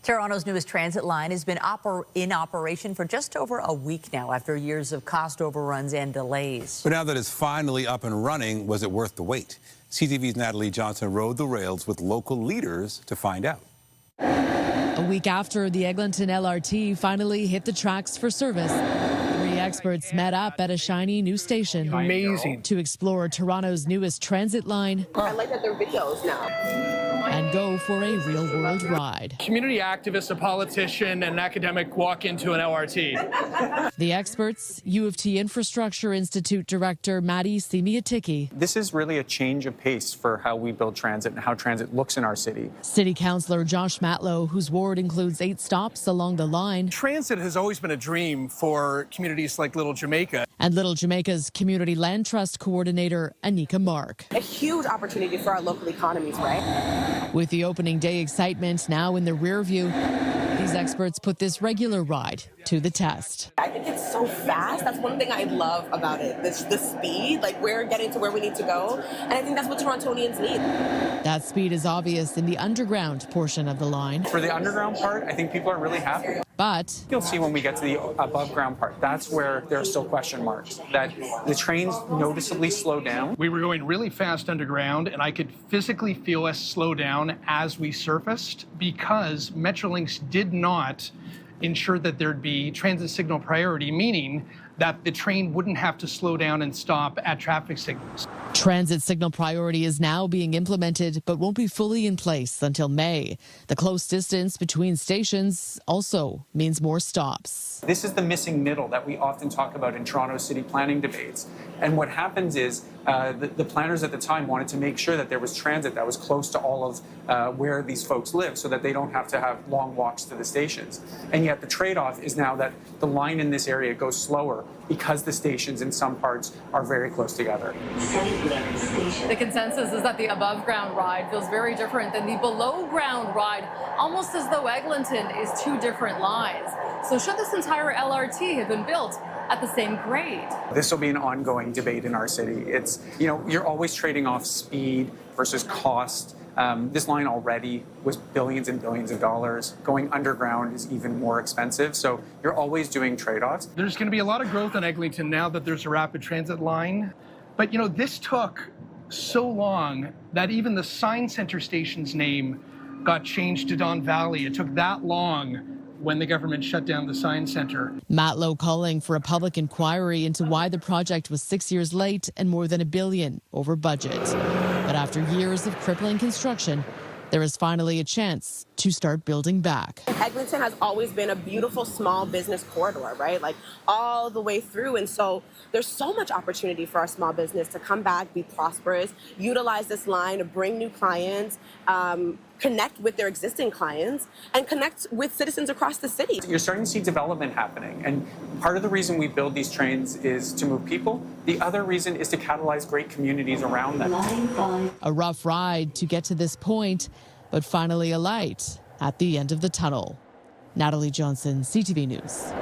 Toronto's newest transit line has been in operation for just over a week now after years of cost overruns and delays. But now that it's finally up and running, was it worth the wait? CTV's Natalie Johnson rode the rails with local leaders to find out. A week after the Eglinton LRT finally hit the tracks for service, three experts met up at a shiny new station. Amazing. To explore Toronto's newest transit line. I like that they're videos now. And go for a real-world ride. Community activist, a politician, and an academic walk into an LRT. The experts, U of T Infrastructure Institute Director Maddie Simiatiki. This is really a change of pace for how we build transit and how transit looks in our city. City Councillor Josh Matlow, whose ward includes 8 stops along the line. Transit has always been a dream for communities like Little Jamaica. And Little Jamaica's Community Land Trust Coordinator, Anika Mark. A huge opportunity for our local economies, right? With the opening day excitement now in the rear view, these experts put this regular ride to the test. I think it's so fast. That's one thing I love about it, the speed. Like, we're getting to where we need to go. And I think that's what Torontonians need. That speed is obvious in the underground portion of the line. For the underground part, I think people are really happy. But You'll see when we get to the above ground part, that's where there are still question marks, that the trains noticeably slow down. We were going really fast underground, and I could physically feel us slow down as we surfaced because Metrolinx did not ensure that there'd be transit signal priority, meaning that the train wouldn't have to slow down and stop at traffic signals. transit signal priority is now being implemented but won't be fully in place until May. The close distance between stations also means more stops. This is the missing middle that we often talk about in Toronto city planning debates. And what happens is the planners at the time wanted to make sure that there was transit that was close to all of where these folks live so that they don't have to have long walks to the stations. And yet the trade-off is now that the line in this area goes slower because the stations in some parts are very close together. The consensus is that the above-ground ride feels very different than the below-ground ride, almost as though Eglinton is two different lines. So should this entire LRT have been built at the same grade? This will be an ongoing debate in our city. It's, you're always trading off speed versus cost. This line already was billions and billions of dollars. Going underground is even more expensive. So you're always doing trade-offs. There's going to be a lot of growth in Eglinton now that there's a rapid transit line. But, this took so long that even the Sign Center station's name got changed to Don Valley. It took that long when the government shut down the Sign Center. Matlow calling for a public inquiry into why the project was 6 years late and more than $1 billion over budget. But after years of crippling construction, there is finally a chance to start building back. Eglinton has always been a beautiful small business corridor, right? Like all the way through. And so there's so much opportunity for our small business to come back, be prosperous, utilize this line to bring new clients, connect with their existing clients, and connect with citizens across the city. You're starting to see development happening. And part of the reason we build these trains is to move people. The other reason is to catalyze great communities around them. A rough ride to get to this point, but finally a light at the end of the tunnel. Natalie Johnson, CTV News.